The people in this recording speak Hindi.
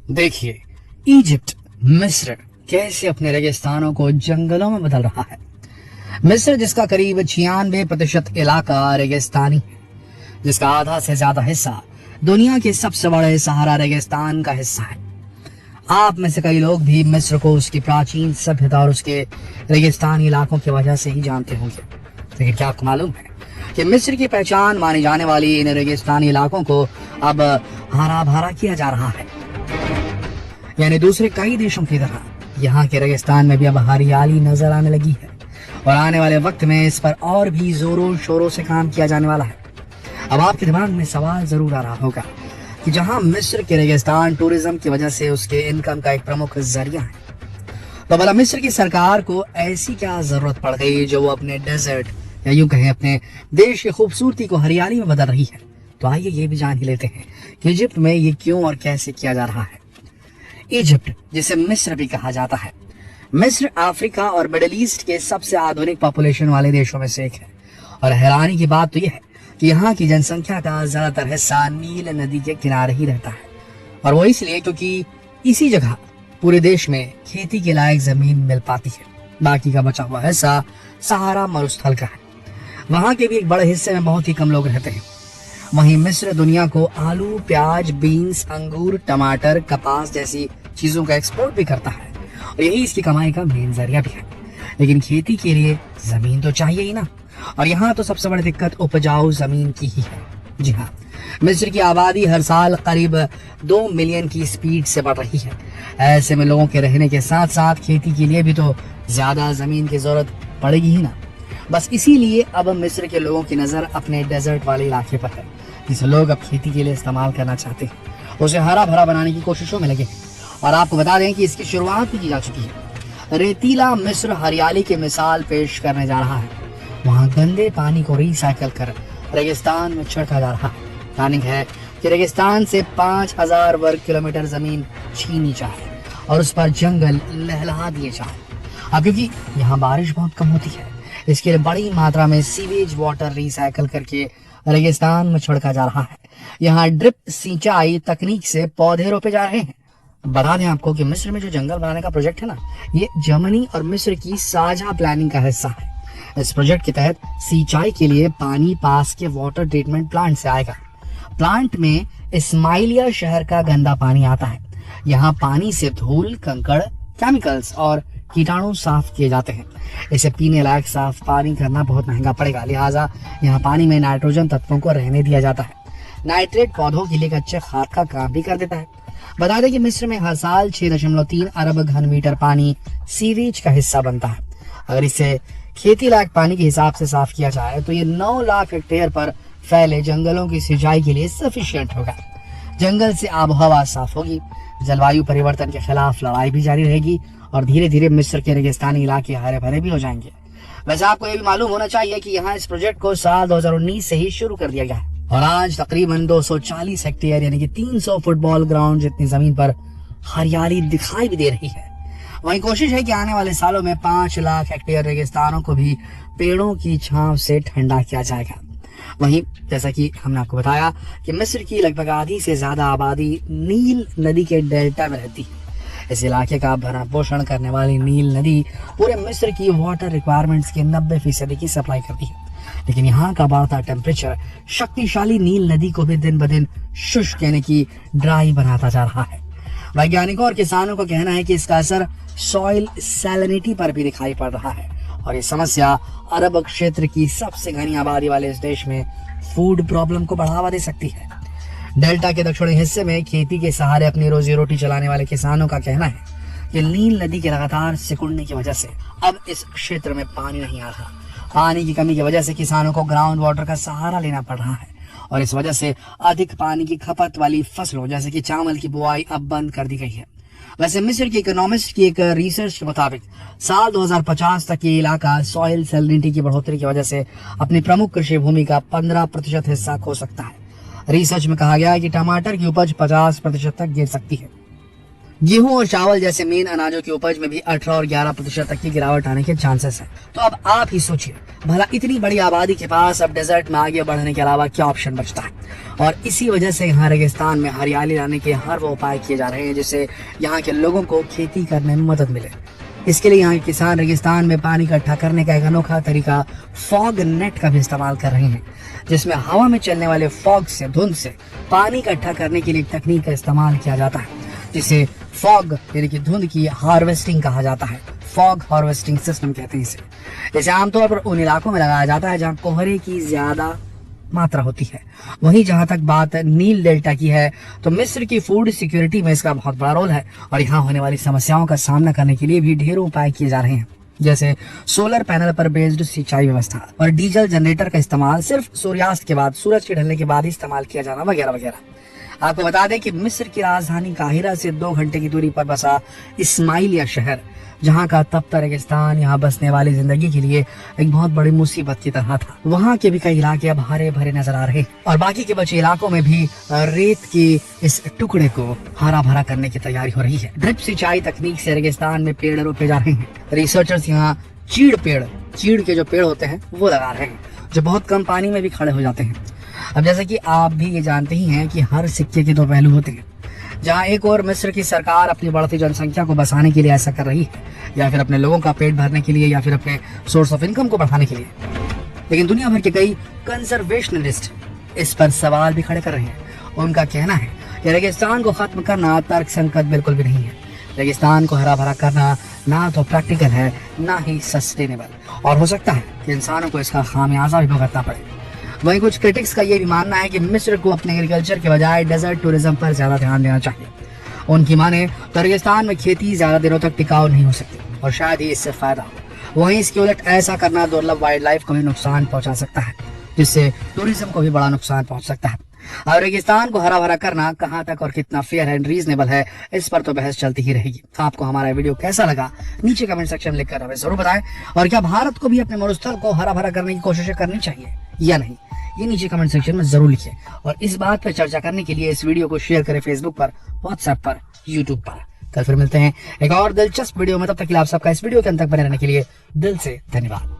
देखिए, इजिप्ट, मिस्र कैसे अपने रेगिस्तानों को जंगलों में बदल रहा है। मिस्र, जिसका करीब 96% इलाका रेगिस्तानी है, जिसका आधा से ज्यादा हिस्सा दुनिया के सबसे बड़े सहारा रेगिस्तान का हिस्सा है। आप में से कई लोग भी मिस्र को उसकी प्राचीन सभ्यता और उसके रेगिस्तानी इलाकों की वजह से ही जानते होंगे। लेकिन क्या आपको मालूम है कि मिस्र की पहचान मानी जाने वाली इन रेगिस्तानी इलाकों को अब हरा भरा किया जा रहा है। यानी दूसरे कई देशों की तरह यहाँ के रेगिस्तान में भी अब हरियाली नजर आने लगी है और आने वाले वक्त में इस पर और भी जोरों शोरों से काम किया जाने वाला है। अब आपके दिमाग में सवाल जरूर आ रहा होगा कि जहां मिस्र के रेगिस्तान टूरिज्म की वजह से उसके इनकम का एक प्रमुख जरिया है, तो भला मिस्र की सरकार को ऐसी क्या जरूरत पड़ गई जो वो अपने डेजर्ट या यूं कहें अपने देश की खूबसूरती को हरियाली में बदल रही है। तो आइए ये भी जान ही लेते हैं कि इजिप्ट में ये क्यों और कैसे किया जा रहा है। इजिप्ट, जिसे मिस्र भी कहा जाता है, मिस्र अफ्रीका और मिडिल ईस्ट के सबसे आधुनिक पॉपुलेशन वाले देशों में से एक है। और हैरानी की बात तो यह है कि यहाँ की जनसंख्या का ज्यादातर हिस्सा नील नदी के किनारे ही रहता है। और वो इसलिए क्योंकि इसी जगह पूरे देश में खेती के लायक जमीन मिल पाती है। बाकी का बचा हुआ हिस्सा सहारा मरुस्थल का है। वहाँ के भी एक बड़े हिस्से में बहुत ही कम लोग रहते हैं। वहीं मिस्र दुनिया को आलू, प्याज, बीन्स, अंगूर, टमाटर, कपास जैसी चीजों का एक्सपोर्ट भी करता है और यही इसकी कमाई का मेन जरिया भी है। लेकिन खेती के लिए जमीन तो चाहिए ही ना। और यहाँ तो सबसे बड़ी दिक्कत उपजाऊ जमीन की ही है। जी हाँ, मिस्र की आबादी हर साल करीब 2 मिलियन की स्पीड से बढ़ रही है। ऐसे में लोगों के रहने के साथ साथ खेती के लिए भी तो ज्यादा जमीन की जरूरत पड़ेगी ही ना। बस इसीलिए अब मिस्र के लोगों की नजर अपने डेजर्ट वाले इलाके पर है, जिसे लोग अब खेती के लिए इस्तेमाल करना चाहते हैं। उसे हरा भरा बनाने की कोशिशों में लगे हैं। और आपको बता दें कि इसकी शुरुआत भी की जा चुकी है। रेतीला मिस्र हरियाली की मिसाल पेश करने जा रहा है। वहाँ गंदे पानी को रिसाइकल कर रेगिस्तान में छिड़का जा रहा है। प्लानिंग है कि रेगिस्तान से 5000 वर्ग किलोमीटर जमीन छीनी जाए और उस पर जंगल लहला दिए जाए। अब क्योंकि यहाँ बारिश बहुत कम होती है, इसके लिए बड़ी मात्रा में सीवेज वाटर रिसाइकल करके रेगिस्तान में छिड़का जा रहा है। यहाँ ड्रिप सिंचाई तकनीक से पौधे रोपे जा रहे हैं। बता दें आपको कि मिस्र में जो जंगल बनाने का प्रोजेक्ट है ना, ये जर्मनी और मिस्र की साझा प्लानिंग का हिस्सा है। इस प्रोजेक्ट के तहत सिंचाई के लिए पानी पास के वाटर ट्रीटमेंट प्लांट से आएगा। प्लांट में इस्माइलिया शहर का गंदा पानी आता है। यहाँ पानी से धूल, कंकड़, केमिकल्स और कीटाणु साफ किए जाते हैं। इसे पीने लायक साफ पानी करना बहुत महंगा पड़ेगा, लिहाजा यहाँ पानी में नाइट्रोजन तत्वों को रहने दिया जाता है। नाइट्रेट पौधों के लिए एक अच्छे खाद का काम भी कर देता है। बता दें कि मिस्र में हर साल 6.3 अरब घन मीटर पानी सीवेज का हिस्सा बनता है। अगर इसे खेती लायक पानी के हिसाब से साफ किया जाए तो ये 9 लाख हेक्टेयर पर फैले जंगलों की सिंचाई के लिए सफिशिएंट होगा। जंगल से आबोहवा साफ होगी, जलवायु परिवर्तन के खिलाफ लड़ाई भी जारी रहेगी और धीरे धीरे मिस्र के रेगिस्तानी इलाके हरे भरे भी हो जाएंगे। वैसे आपको ये भी मालूम होना चाहिए कि यहाँ इस प्रोजेक्ट को साल 2019 से ही शुरू कर दिया गया है और आज तकरीबन 240 हेक्टेयर यानी कि 300 फुटबॉल ग्राउंड जितनी जमीन पर हरियाली दिखाई भी दे रही है। वहीं कोशिश है कि आने वाले सालों में 5 लाख हेक्टेयर रेगिस्तानों को भी पेड़ों की छांव से ठंडा किया जाएगा। वहीं जैसा कि हमने आपको बताया कि मिस्र की लगभग आधी से ज्यादा आबादी नील नदी के डेल्टा में रहती है। इस इलाके का भरण पोषण करने वाली नील नदी पूरे मिस्र की वाटर रिक्वायरमेंट्स के 90% की सप्लाई करती है। लेकिन यहाँ का बढ़ता टेम्परेचर शक्तिशाली नील नदी को भी दिन ब दिन शुष्क यानी कि ड्राई बनाता जा रहा है। वैज्ञानिकों और किसानों का कहना है कि इसका असर सॉइल सैलिनिटी पर भी दिखाई पड़ रहा है और ये समस्या अरब क्षेत्र की सबसे घनी आबादी वाले इस देश में फूड प्रॉब्लम को बढ़ावा दे सकती है। डेल्टा के दक्षिणी हिस्से में खेती के सहारे अपनी रोजी रोटी चलाने वाले किसानों का कहना है कि नील नदी के लगातार सिकुड़ने की वजह से अब इस क्षेत्र में पानी नहीं आ रहा। पानी की कमी की वजह से किसानों को ग्राउंड वाटर का सहारा लेना पड़ रहा है और इस वजह से अधिक पानी की खपत वाली फसलों जैसे कि चावल की बुआई अब बंद कर दी गई है। वैसे मिस्र के इकोनॉमिस्ट की एक रिसर्च के मुताबिक साल 2050 तक ये इलाका सॉइल सैलिनिटी की बढ़ोतरी की वजह से अपनी प्रमुख कृषि भूमि का 15% हिस्सा खो सकता है। रिसर्च में कहा गया है कि टमाटर की उपज 50% तक गिर सकती है। गेहूं और चावल जैसे मेन अनाजों की उपज में भी 18 और 11% तक की गिरावट आने के चांसेस हैं। तो अब आप ही सोचिए, भला इतनी बड़ी आबादी के पास अब डेजर्ट में आगे बढ़ने के अलावा क्या ऑप्शन बचता है। और इसी वजह से यहाँ रेगिस्तान में हरियाली लाने के हर वो उपाय किए जा रहे हैं जिससे यहाँ के लोगों को खेती करने में मदद मिले। इसके लिए यहाँ के किसान रेगिस्तान में पानी इकट्ठा करने का एक अनोखा तरीका फॉग नेट का भी इस्तेमाल कर रहे हैं, जिसमें हवा में चलने वाले फॉग से, धुंध से पानी इकट्ठा करने के लिए एक तकनीक का इस्तेमाल किया जाता है जिसे फॉग यानी कि धुंध की हार्वेस्टिंग कहा जाता है। फॉग हार्वेस्टिंग सिस्टम कहते हैं इसे आमतौर पर उन इलाकों में लगाया जाता है जहाँ कोहरे की ज्यादा मात्रा होती है। वहीं जहां तक बात नील डेल्टा की है तो मिस्र की फूड सिक्योरिटी में इसका बहुत बड़ा रोल है और यहाँ होने वाली समस्याओं का सामना करने के लिए भी ढेरों उपाय किए जा रहे हैं, जैसे सोलर पैनल पर बेस्ड सिंचाई व्यवस्था और डीजल जनरेटर का इस्तेमाल सिर्फ सूर्यास्त के बाद, सूरज के ढलने के बाद ही इस्तेमाल किया जाना वगैरह वगैरह। आपको बता दें कि मिस्र की राजधानी काहिरा से 2 घंटे की दूरी पर बसा इस्माइलिया शहर, जहाँ का तपता रेगिस्तान यहाँ बसने वाली जिंदगी के लिए एक बहुत बड़ी मुसीबत की तरह था। वहाँ के भी कई इलाके अब हरे भरे नजर आ रहे हैं और बाकी के बचे इलाकों में भी रेत के इस टुकड़े को हरा भरा करने की तैयारी हो रही है। ड्रिप सिंचाई तकनीक से रेगिस्तान में पेड़ रोपे जा रहे हैं। रिसर्चर्स यहाँ चीड़ के जो पेड़ होते हैं वो लगा रहे हैं, जो बहुत कम पानी में भी खड़े हो जाते हैं। अब जैसे कि आप भी ये जानते ही हैं कि हर सिक्के के 2 पहलू होते हैं। जहाँ एक और मिस्र की सरकार अपनी बढ़ती जनसंख्या को बचाने के लिए ऐसा कर रही है, या फिर अपने लोगों का पेट भरने के लिए, या फिर अपने सोर्स ऑफ इनकम को बढ़ाने के लिए, लेकिन दुनिया भर के कई कंजर्वेशनलिस्ट इस पर सवाल भी खड़े कर रहे हैं। उनका कहना है कि रेगिस्तान को खत्म करना तर्क संगत बिल्कुल भी नहीं है। रेगिस्तान को हरा भरा करना ना तो प्रैक्टिकल है ना ही सस्टेनेबल, और हो सकता है कि इंसानों को इसका खामियाजा भी भुगतना पड़े। वहीं कुछ क्रिटिक्स का ये भी मानना है कि मिस्र को अपने एग्रीकल्चर के बजाय डेजर्ट टूरिज्म पर ज्यादा ध्यान देना चाहिए। उनकी माने तो रेगिस्तान में खेती ज्यादा दिनों तक टिकाऊ नहीं हो सकती और शायद ही इससे फायदा हो। वहीं इसके उलट ऐसा करना दुर्लभ वाइल्ड लाइफ को भी नुकसान पहुंचा सकता है, जिससे टूरिज्म को भी बड़ा नुकसान पहुंच सकता है। और रेगिस्तान को हरा भरा करना कहां तक और कितना फेयर एंड रीजनेबल है, इस पर तो बहस चलती ही रहेगी। आपको हमारा वीडियो कैसा लगा नीचे कमेंट सेक्शन में लिखकर हमें जरूर बताएं, और क्या भारत को भी अपने मरुस्थल को हरा भरा करने की कोशिशें करनी चाहिए या नहीं, ये नीचे कमेंट सेक्शन में जरूर लिखिए। और इस बात पर चर्चा करने के लिए इस वीडियो को शेयर करें फेसबुक पर, व्हाट्सएप पर, यूट्यूब पर। कल फिर मिलते हैं एक और दिलचस्प वीडियो में, तब तक के लिए आप सबका इस वीडियो के अंत तक बने रहने के लिए दिल से धन्यवाद।